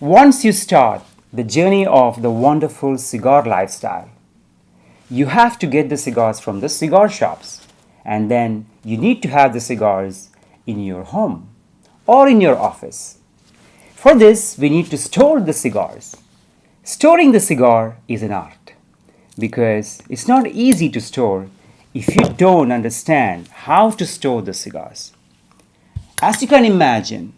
Once you start the journey of the wonderful cigar lifestyle, you have to get the cigars from the cigar shops, and then you need to have the cigars in your home or in your office. For this, we need to store the cigars. Storing the cigar is an art because it's not easy to store if you don't understand how to store the cigars. As you can imagine,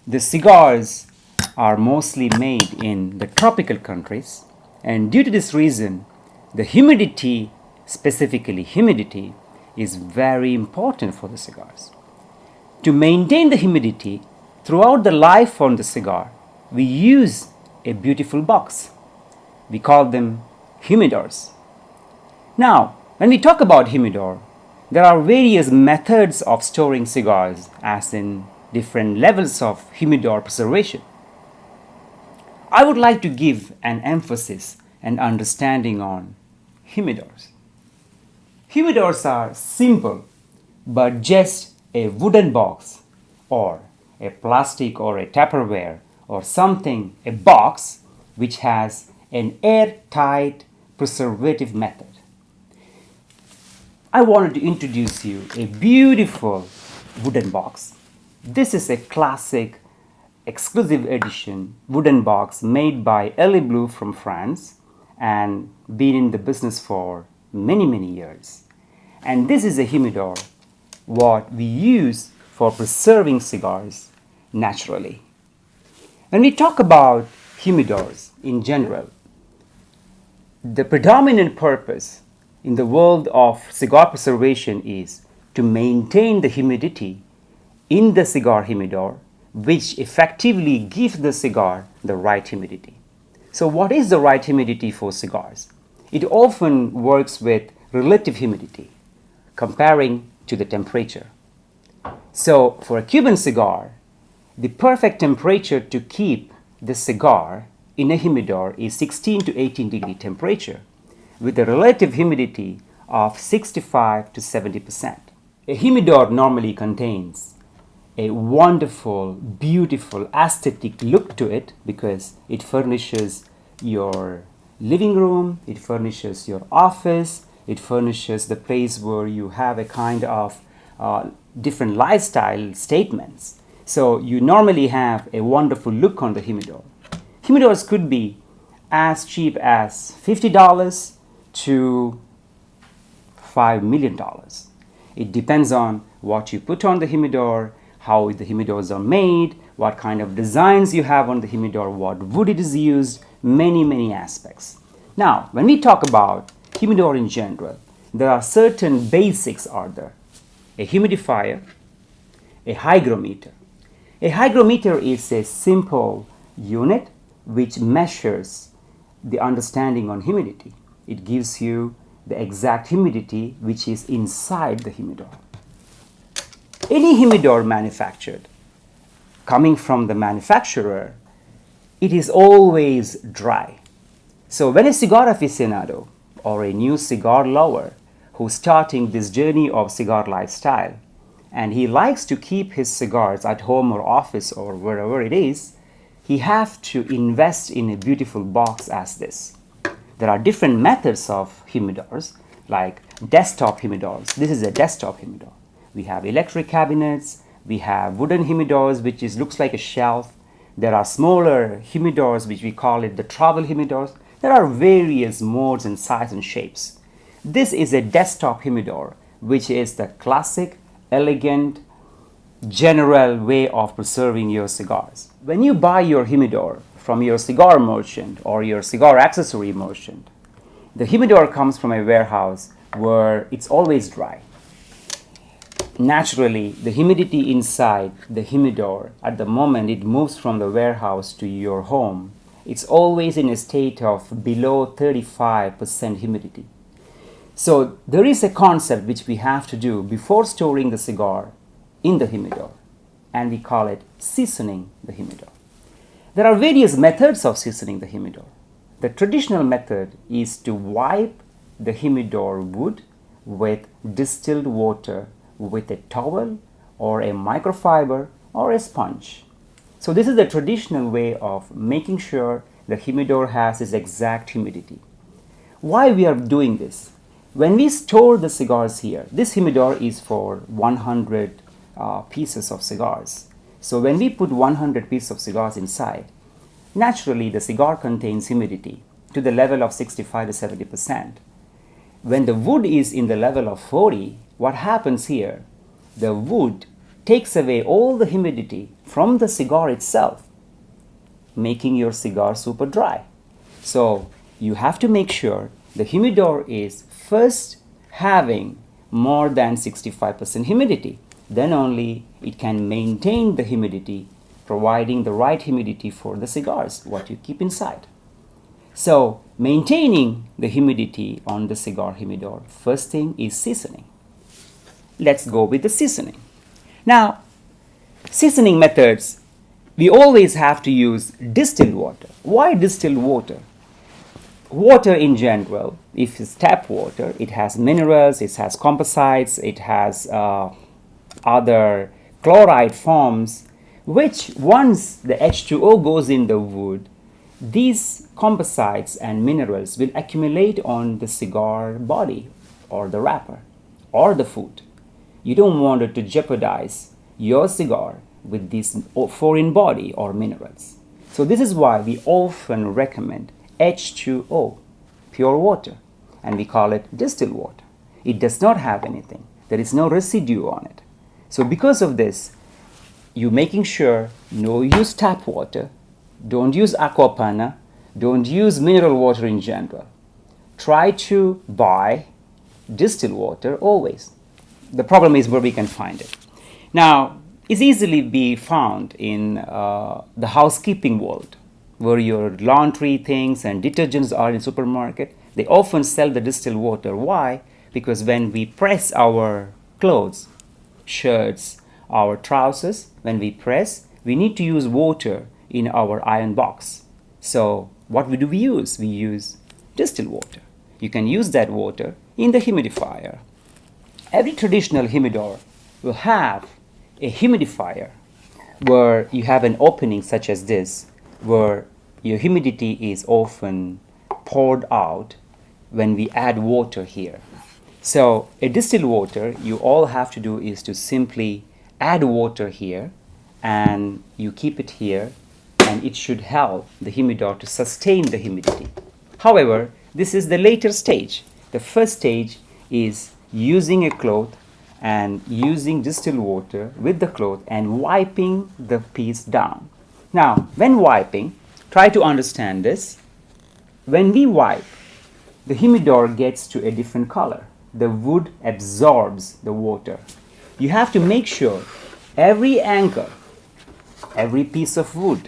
the cigars are mostly made in the tropical countries, and due to this reason, the humidity, specifically humidity, is very important for the cigars. To maintain the humidity throughout the life on the cigar, we use a beautiful box. We call them humidors. Now, when we talk about humidor, there are various methods of storing cigars, as in different levels of humidor preservation. I would like to give an emphasis and understanding on humidors. Humidors are simple, but just a wooden box or a plastic or a Tupperware or something, a box which has an airtight preservative method. I wanted to introduce you a beautiful wooden box. This is a classic exclusive edition wooden box made by Elie Bleu from France and been in the business for many years. And this is a humidor what we use for preserving cigars naturally. When we talk about humidors in general, the predominant purpose in the world of cigar preservation is to maintain the humidity in the cigar humidor, which effectively gives the cigar the right humidity. So what is the right humidity for cigars? It often works with relative humidity, comparing to the temperature. So for a Cuban cigar, the perfect temperature to keep the cigar in a humidor is 16 to 18 degree temperature, with a relative humidity of 65 to 70%. A humidor normally contains a wonderful, beautiful, aesthetic look to it because it furnishes your living room, it furnishes your office, it furnishes the place where you have a kind of different lifestyle statements. So you normally have a wonderful look on the humidor. Humidors could be as cheap as $50 to $5 million. It depends on what you put on the humidor, how the humidors are made, what kind of designs you have on the humidor, what wood it is used, many aspects. Now, when we talk about humidor in general, there are certain basics are there. A humidifier, a hygrometer. A hygrometer is a simple unit which measures the understanding on humidity. It gives you the exact humidity which is inside the humidor. Any humidor manufactured, coming from the manufacturer, it is always dry. So when a cigar aficionado or a new cigar lover who's starting this journey of cigar lifestyle and he likes to keep his cigars at home or office or wherever it is, he has to invest in a beautiful box as this. There are different methods of humidors like desktop humidors. This is a desktop humidor. We have electric cabinets, we have wooden humidors which looks like a shelf. There are smaller humidors which we call it the travel humidors. There are various modes and sizes and shapes. This is a desktop humidor which is the classic, elegant, general way of preserving your cigars. When you buy your humidor from your cigar merchant or your cigar accessory merchant, the humidor comes from a warehouse where it's always dry. Naturally, the humidity inside the humidor at the moment it moves from the warehouse to your home, it's always in a state of below 35% humidity. So there is a concept which we have to do before storing the cigar in the humidor, and we call it seasoning the humidor. There are various methods of seasoning the humidor. The traditional method is to wipe the humidor wood with distilled water with a towel or a microfiber or a sponge. So this is the traditional way of making sure the humidor has its exact humidity. Why we are doing this? When we store the cigars here, this humidor is for 100 pieces of cigars. So when we put 100 pieces of cigars inside, naturally the cigar contains humidity to the level of 65 to 70%. When the wood is in the level of 40, what happens here? The wood takes away all the humidity from the cigar itself, making your cigar super dry. So you have to make sure the humidor is first having more than 65% humidity. Then only it can maintain the humidity, providing the right humidity for the cigars, what you keep inside. So maintaining the humidity on the cigar humidor, first thing is seasoning. Let's go with the seasoning. Now, seasoning methods, we always have to use distilled water. Why distilled water? Water in general, if it's tap water, it has minerals, it has composites, it has other chloride forms, which once the H2O goes in the wood, these composites and minerals will accumulate on the cigar body or the wrapper or the food. You don't want it to jeopardize your cigar with this foreign body or minerals. So this is why we often recommend H2O, pure water, and we call it distilled water. It does not have anything. There is no residue on it. So because of this, you're making sure no use tap water, don't use aqua panna, don't use mineral water in general. Try to buy distilled water always. The problem is where we can find it. Now, it's easily be found in the housekeeping world, where your laundry things and detergents are in supermarket. They often sell the distilled water. Why? Because when we press our clothes, shirts, our trousers, when we press, we need to use water in our iron box. So what do we use? We use distilled water. You can use that water in the humidifier. Every traditional humidor will have a humidifier where you have an opening such as this, where your humidity is often poured out when we add water here. So a distilled water, you all have to do is to simply add water here and you keep it here, and it should help the humidor to sustain the humidity. However, this is the later stage. The first stage is using a cloth and using distilled water with the cloth and wiping the piece down. Now, when wiping, try to understand this. When we wipe, the humidor gets to a different color. The wood absorbs the water. You have to make sure every angle, every piece of wood,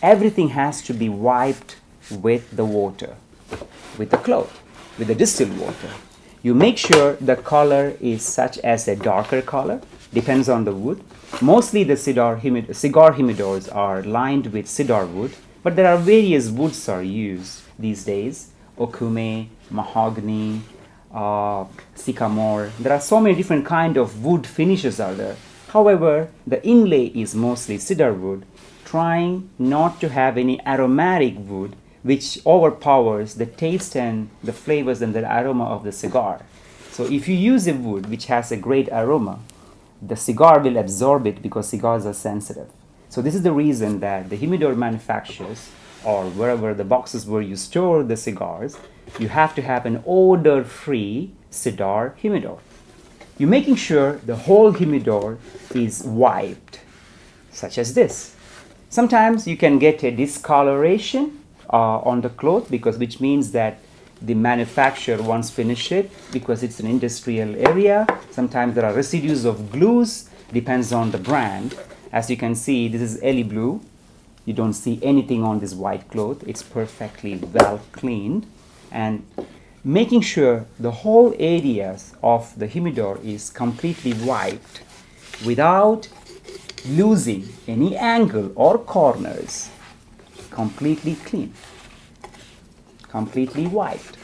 everything has to be wiped with the water, with the cloth, with the distilled water. You make sure the color is such as a darker color, depends on the wood. Mostly the cigar humidors are lined with cedar wood, but there are various woods are used these days. Okume, mahogany, sycamore. There are so many different kind of wood finishes are there. However, the inlay is mostly cedar wood, trying not to have any aromatic wood which overpowers the taste and the flavors and the aroma of the cigar. So if you use a wood which has a great aroma, the cigar will absorb it because cigars are sensitive. So this is the reason that the humidor manufacturers, or wherever the boxes where you store the cigars, you have to have an odor-free cedar humidor. You're making sure the whole humidor is wiped, such as this. Sometimes you can get a discoloration on the cloth, which means that the manufacturer once finished it, because it's an industrial area. Sometimes there are residues of glues, depends on the brand. As you can see, this is Ellie Blue. You don't see anything on this white cloth. It's perfectly well cleaned. And making sure the whole areas of the humidor is completely wiped without losing any angle or corners. Completely clean, completely wiped.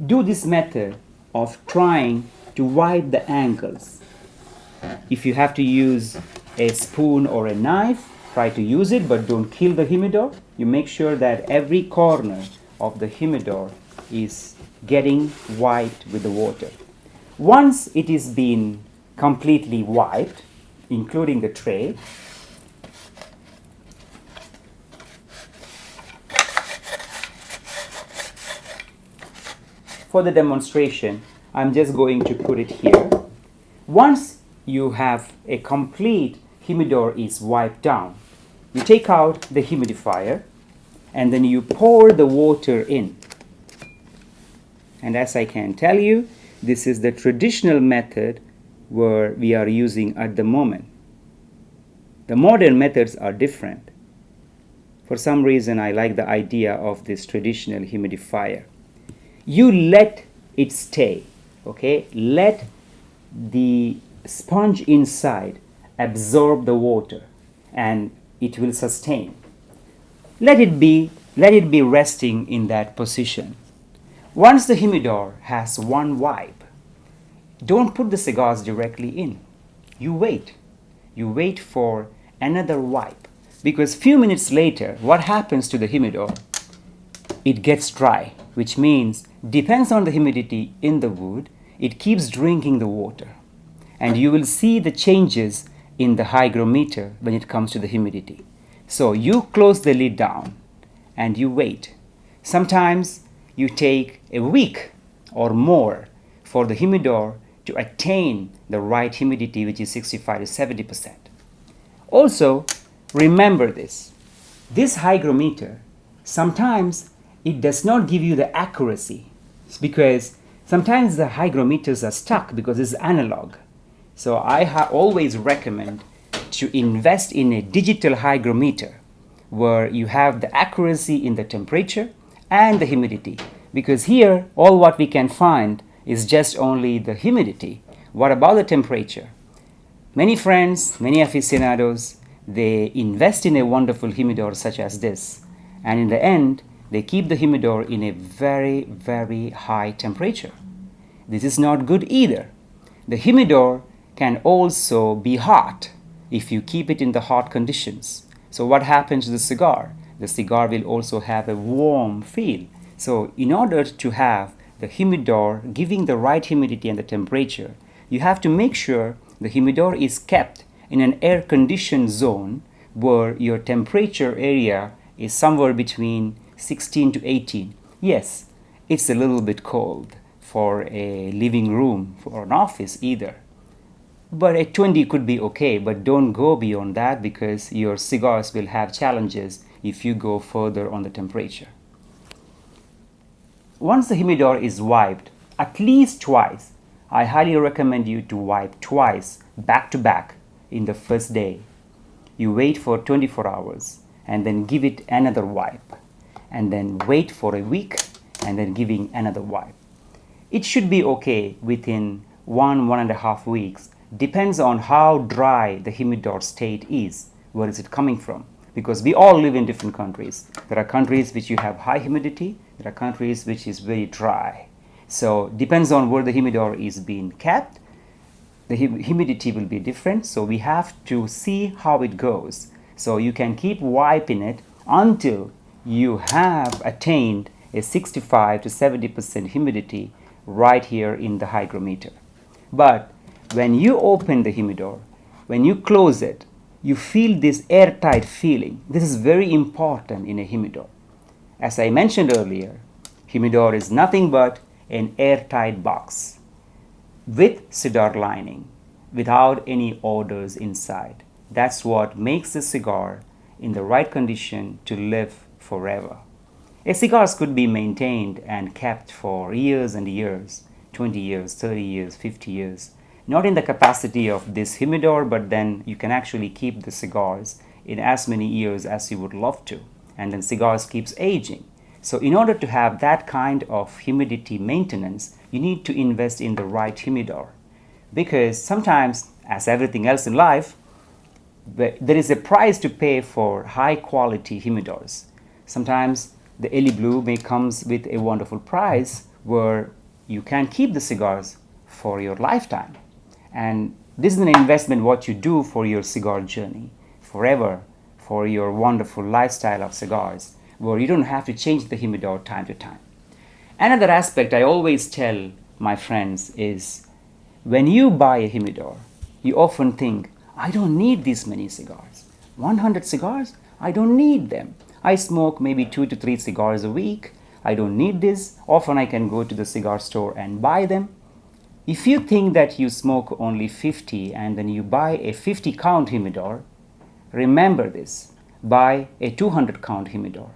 do this method of trying to wipe the angles. If you have to use a spoon or a knife, try to use it, but don't kill the humidor. You make sure that every corner of the humidor is getting wiped with the water. Once it is been completely wiped, including the tray, for the demonstration, I'm just going to put it here. Once you have a complete humidor is wiped down, you take out the humidifier and then you pour the water in. And as I can tell you, this is the traditional method where we are using at the moment. The modern methods are different. For some reason, I like the idea of this traditional humidifier. You let it stay, okay? Let the sponge inside absorb the water and it will sustain. Let it be resting in that position. Once the humidor has one wipe, don't put the cigars directly in. You wait. You wait for another wipe, because few minutes later, what happens to the humidor? It gets dry, which means depends on the humidity in the wood, it keeps drinking the water. And you will see the changes in the hygrometer when it comes to the humidity. So you close the lid down and you wait. Sometimes you take a week or more for the humidor to attain the right humidity, which is 65 to 70%. Also, remember this. This hygrometer, sometimes it does not give you the accuracy. It's because sometimes the hygrometers are stuck because it's analog. So I always recommend to invest in a digital hygrometer where you have the accuracy in the temperature and the humidity. Because here, all what we can find is just only the humidity. What about the temperature? Many friends, many aficionados, they invest in a wonderful humidor such as this. And in the end, they keep the humidor in a very, very high temperature. This is not good either. The humidor can also be hot if you keep it in the hot conditions. So what happens to the cigar? The cigar will also have a warm feel. So in order to have the humidor giving the right humidity and the temperature, you have to make sure the humidor is kept in an air-conditioned zone where your temperature area is somewhere between 16 to 18. Yes, it's a little bit cold for a living room or an office either. But a 20 could be okay, but don't go beyond that because your cigars will have challenges if you go further on the temperature. Once the humidor is wiped, at least twice, I highly recommend you to wipe twice back to back in the first day. You wait for 24 hours and then give it another wipe, and then wait for a week and then giving another wipe. It should be okay within 1.5 weeks. Depends on how dry the humidor state is. Where is it coming from? Because we all live in different countries. There are countries which you have high humidity. There are countries which is very dry. So depends on where the humidor is being kept. The humidity will be different. So we have to see how it goes. So you can keep wiping it until you have attained a 65 to 70% humidity right here in the hygrometer. But when you open the humidor, when you close it, you feel this airtight feeling. This is very important in a humidor. As I mentioned earlier, humidor is nothing but an airtight box with cigar lining, without any odors inside. That's what makes the cigar in the right condition to live forever. A cigars could be maintained and kept for years and years, 20 years, 30 years, 50 years. Not in the capacity of this humidor, but then you can actually keep the cigars in as many years as you would love to. And then cigars keeps aging. So in order to have that kind of humidity maintenance, you need to invest in the right humidor. Because sometimes, as everything else in life, there is a price to pay for high quality humidors. Sometimes the Eli Blue may comes with a wonderful price, where you can keep the cigars for your lifetime. And this is an investment what you do for your cigar journey forever, for your wonderful lifestyle of cigars, where you don't have to change the humidor time to time. Another aspect I always tell my friends is, when you buy a humidor, you often think, I don't need this many cigars. 100 cigars? I don't need them. I smoke maybe 2 to 3 cigars a week. I don't need this. Often I can go to the cigar store and buy them. If you think that you smoke only 50 and then you buy a 50 count humidor, remember this, buy a 200 count humidor,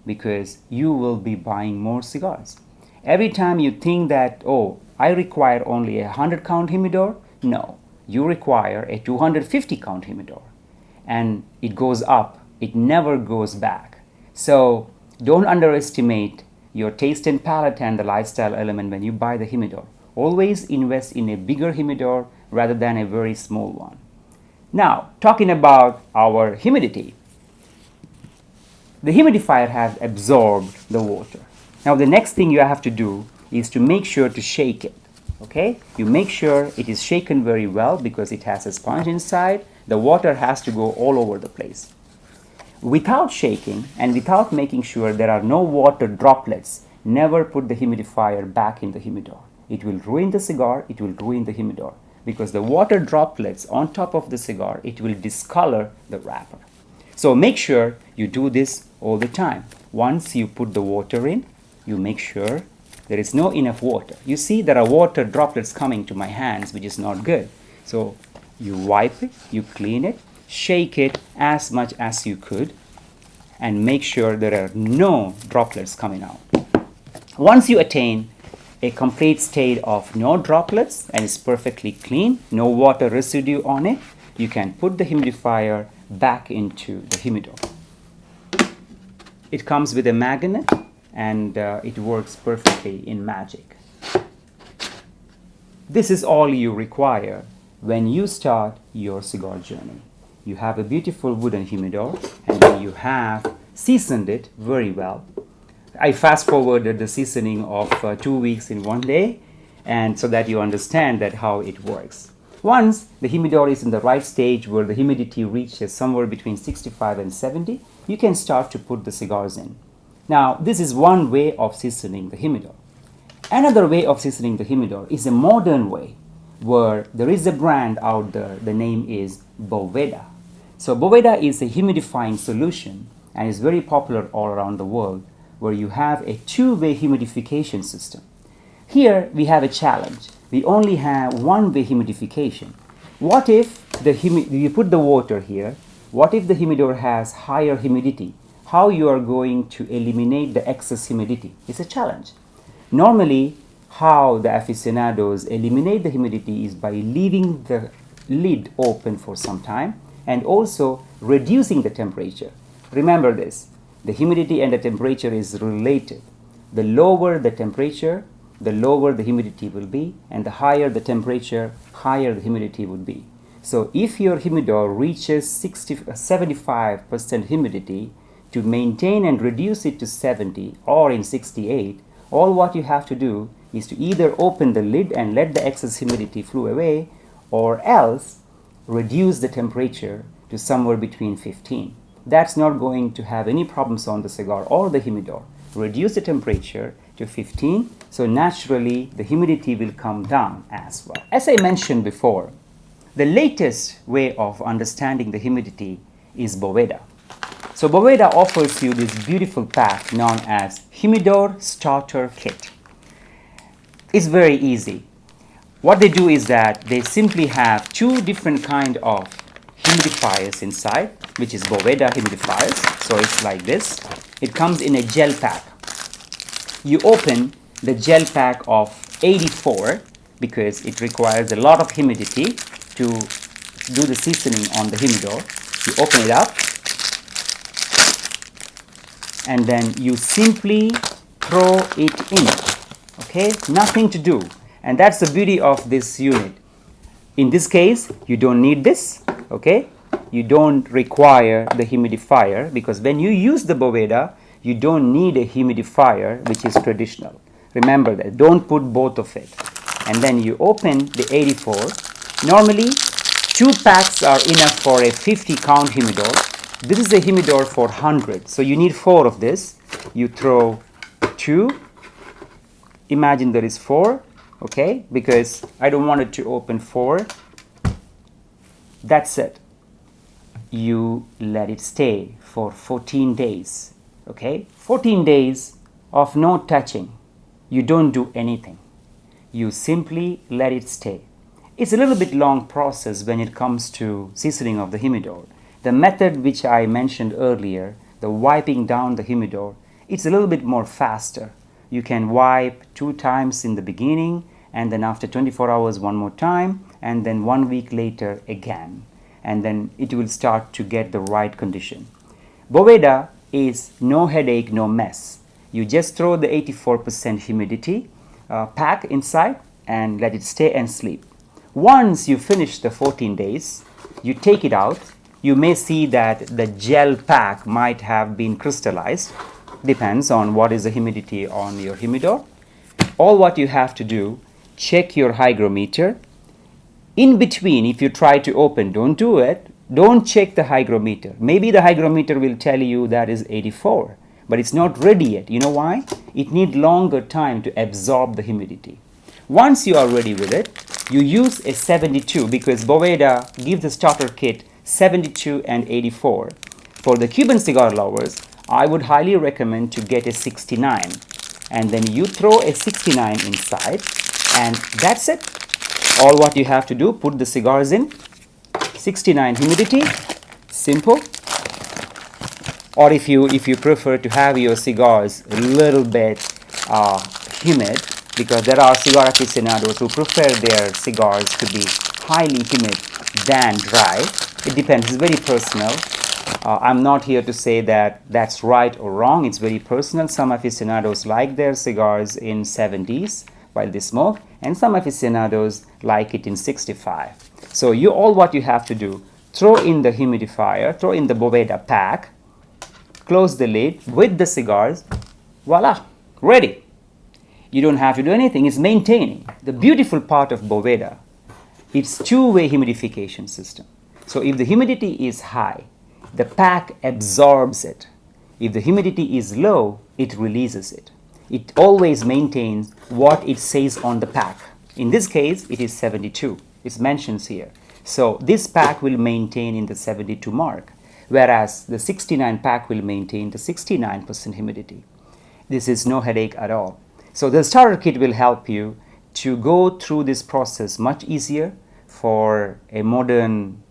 because you will be buying more cigars. Every time you think that, oh, I require only a 100 count humidor, no, you require a 250 count humidor. And it goes up, it never goes back. So don't underestimate your taste and palate and the lifestyle element when you buy the humidor. Always invest in a bigger humidor rather than a very small one. Now, talking about our humidity. The humidifier has absorbed the water. Now, the next thing you have to do is to make sure to shake it. Okay? You make sure it is shaken very well, because it has a sponge inside. The water has to go all over the place. Without shaking and without making sure there are no water droplets, never put the humidifier back in the humidor. It will ruin the cigar, it will ruin the humidor, because the water droplets on top of the cigar, it will discolor the wrapper. So make sure you do this all the time. Once you put the water in, you make sure there is no enough water. You see there are water droplets coming to my hands, which is not good. So you wipe it, you clean it, shake it as much as you could, and make sure there are no droplets coming out. Once you attain a complete state of no droplets and it's perfectly clean, no water residue on it, you can put the humidifier back into the humidor. It comes with a magnet, and it works perfectly in magic. This is all you require when you start your cigar journey. You have a beautiful wooden humidor, and then you have seasoned it very well. I fast forwarded the seasoning of 2 weeks in 1 day, and so that you understand that how it works. Once the humidor is in the right stage where the humidity reaches somewhere between 65 and 70, you can start to put the cigars in. Now, this is one way of seasoning the humidor. Another way of seasoning the humidor is a modern way, where there is a brand out there, the name is Boveda. So Boveda is a humidifying solution and is very popular all around the world, where you have a two-way humidification system. Here we have a challenge. We only have one-way humidification. What if you put the water here? What if the humidor has higher humidity? How you are going to eliminate the excess humidity? It's a challenge. Normally, how the aficionados eliminate the humidity is by leaving the lid open for some time and also reducing the temperature. Remember this, the humidity and the temperature is related. The lower the temperature, the lower the humidity will be, and the higher the temperature, higher the humidity would be. So if your humidor reaches 75% humidity, to maintain and reduce it to 70 or in 68, all what you have to do is to either open the lid and let the excess humidity flow away, or else reduce the temperature to somewhere between 15. That's not going to have any problems on the cigar or the humidor. Reduce the temperature to 15, so naturally the humidity will come down as well. As I mentioned before, the latest way of understanding the humidity is Boveda. So Boveda offers you this beautiful pack known as Humidor Starter Kit. It's very easy. What they do is that they simply have two different kind of humidifiers inside, which is Boveda humidifiers. So it's like this. It comes in a gel pack. You open the gel pack of 84 because it requires a lot of humidity to do the seasoning on the humidor. You open it up, and then you simply throw it in. Okay, nothing to do. And that's the beauty of this unit. In this case, you don't need this. Okay, you don't require the humidifier, because when you use the Boveda, you don't need a humidifier, which is traditional. Remember that. Don't put both of it. And then you open the 84. Normally, 2 packs are enough for a 50 count humidor. This is a humidor for 100. So you need 4 of this. You throw 2. Imagine there is 4. Okay, because I don't want it to open 4. That's it. You let it stay for 14 days. Okay, 14 days of no touching. You don't do anything. You simply let it stay. It's a little bit long process when it comes to seasoning of the humidor. The method which I mentioned earlier, the wiping down the humidor, it's a little bit more faster. You can wipe 2 times in the beginning, and then after 24 hours 1 more time, and then 1 week later again. And then it will start to get the right condition. Boveda is no headache, no mess. You just throw the 84% humidity pack inside and let it stay and sleep. Once you finish the 14 days, you take it out. You may see that the gel pack might have been crystallized. Depends on what is the humidity on your humidor. All what you have to do, check your hygrometer. In between, if you try to open, don't do it. Don't check the hygrometer. Maybe the hygrometer will tell you that is 84, but it's not ready yet. You know why? It needs longer time to absorb the humidity. Once you are ready with it, you use a 72 because Boveda gives the starter kit 72 and 84. For the Cuban cigar lovers, I would highly recommend to get a 69. And then you throw a 69 inside, and that's it. All what you have to do, put the cigars in, 69 humidity, simple. Or if you prefer to have your cigars a little bit humid, because there are cigar aficionados who prefer their cigars to be highly humid than dry. It depends, it's very personal. I'm not here to say that that's right or wrong, it's very personal. Some aficionados like their cigars in 70s while they smoke, and some aficionados like it in 65. So what you have to do, throw in the humidifier, throw in the Boveda pack, close the lid with the cigars, voila, ready. You don't have to do anything, it's maintaining. The beautiful part of Boveda, it's two-way humidification system. So if the humidity is high, the pack absorbs it. If the humidity is low, it releases it. It always maintains what it says on the pack. In this case, it is 72. It mentions here. So this pack will maintain in the 72 mark, whereas the 69 pack will maintain the 69% humidity. This is no headache at all. So the starter kit will help you to go through this process much easier for a modern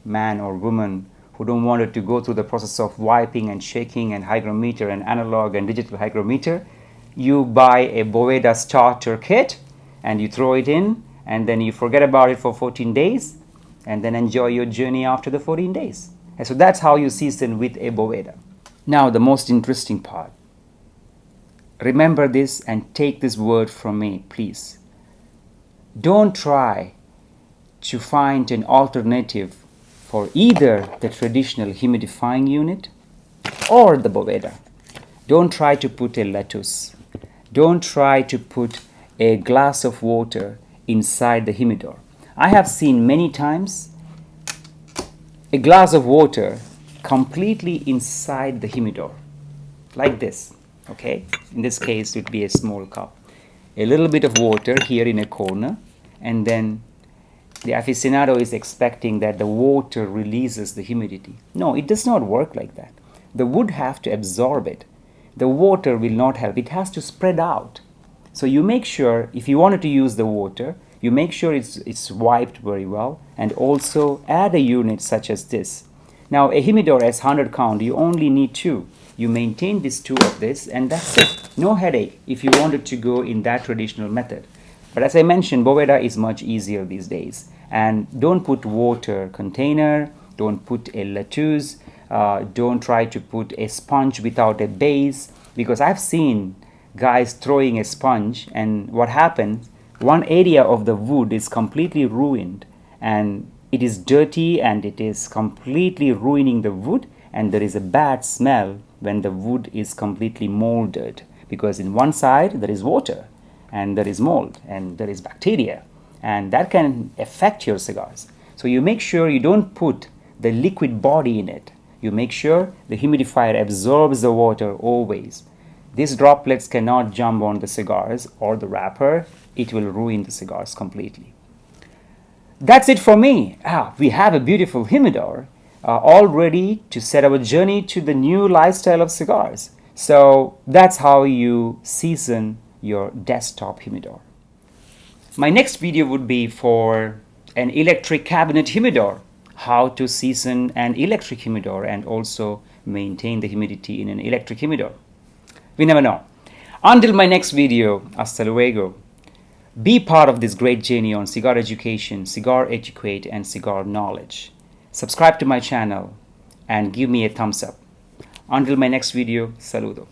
man or woman who don't want it to go through the process of wiping and shaking and hygrometer and analog and digital hygrometer. You buy a Boveda starter kit and you throw it in, and then you forget about it for 14 days and then enjoy your journey after the 14 days. And so that's how you season with a Boveda. Now the most interesting part. Remember this and take this word from me, please. Don't try to find an alternative for either the traditional humidifying unit or the Boveda. Don't try to put a lettuce. Don't try to put a glass of water inside the humidor. I have seen many times a glass of water completely inside the humidor, like this. Okay, in this case it would be a small cup. A little bit of water here in a corner, and then the aficionado is expecting that the water releases the humidity. No, it does not work like that. The wood have to absorb it. The water will not help. It has to spread out. So you make sure, if you wanted to use the water, you make sure it's wiped very well, and also add a unit such as this. Now a humidor as 100 count, you only need 2. You maintain this 2 of this, and that's it. No headache if you wanted to go in that traditional method. But as I mentioned, Boveda is much easier these days. And don't put water container, don't put a lettuce, don't try to put a sponge without a base, because I've seen guys throwing a sponge, and what happens, one area of the wood is completely ruined, and it is dirty and it is completely ruining the wood, and there is a bad smell when the wood is completely molded. because in one side there is water and there is mold and there is bacteria, and that can affect your cigars. So you make sure you don't put the liquid body in it. You make sure the humidifier absorbs the water always. These droplets cannot jump on the cigars or the wrapper. It will ruin the cigars completely. That's it for me. We have a beautiful humidor all ready to set our journey to the new lifestyle of cigars. So that's how you season your desktop humidor. My next video would be for an electric cabinet humidor, how to season an electric humidor and also maintain the humidity in an electric humidor. We never know. Until my next video, hasta luego. Be part of this great journey on cigar education, cigar etiquette, and cigar knowledge. Subscribe to my channel and give me a thumbs up. Until my next video, saludo.